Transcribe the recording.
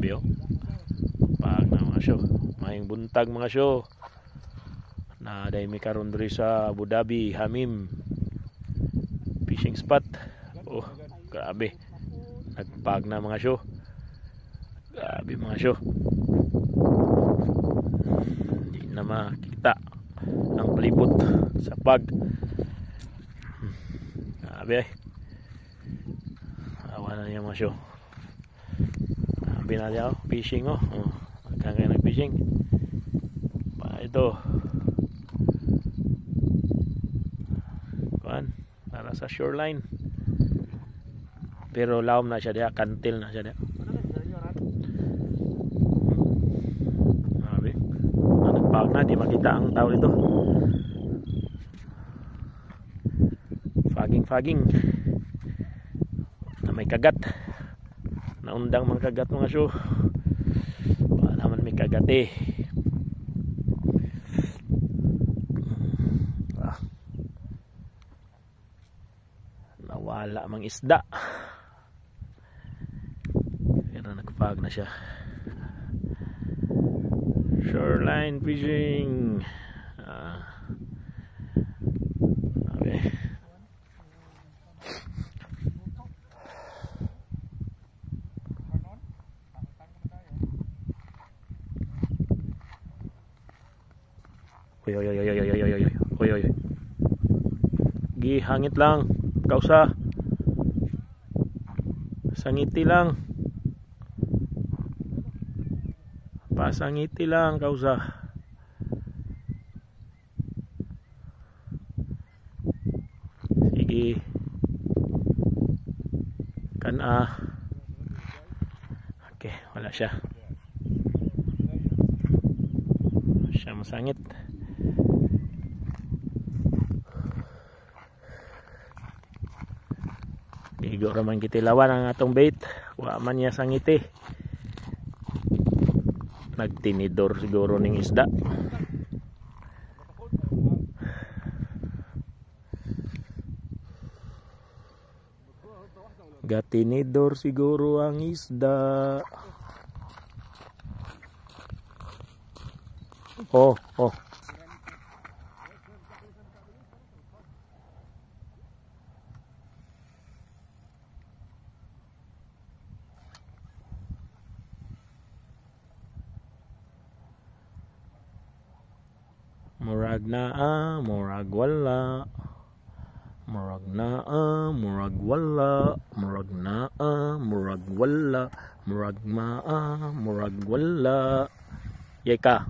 Grabe oh. Pag na mga show. Maying buntag mga show. Na day mi karon diri sa Abu Dhabi, Hamim fishing spot. Oh, grabe. Nagpag na mga show. Grabe mga show. Hindi na makita ang palibot sa pag. Grabe. Awa na niya mga show. Grabe na niya oh. Fishing oh. Magkakain nag-fishing. Pa ito. Kuan, para sa shoreline. Pero lawom na siya diya, kantil na siya diya. Grabe. Nagpag na, di makita ang tao dito. Faging na may kagat. Naundang mga kagat mga show. Wala naman may kagat eh. Nawala mang isda. Pero nagpag na siya. Shoreline fishing. Okay. Oy. Gihangit lang. Kausa. Sangiti lang. Pasangiti lang kausa. Sige. Kana. Okay, wala siya. Siya masangit. Igo raman kitilawan ang atong bait. Wa man niya sangiti. Nagtinidor siguro ning isda. Gatinidor siguro ang isda. Oh. Murag naa, murag wala. Murag naa, murag wala. Murag naa, murag wala. Murag maa, murag wala. Yay ka.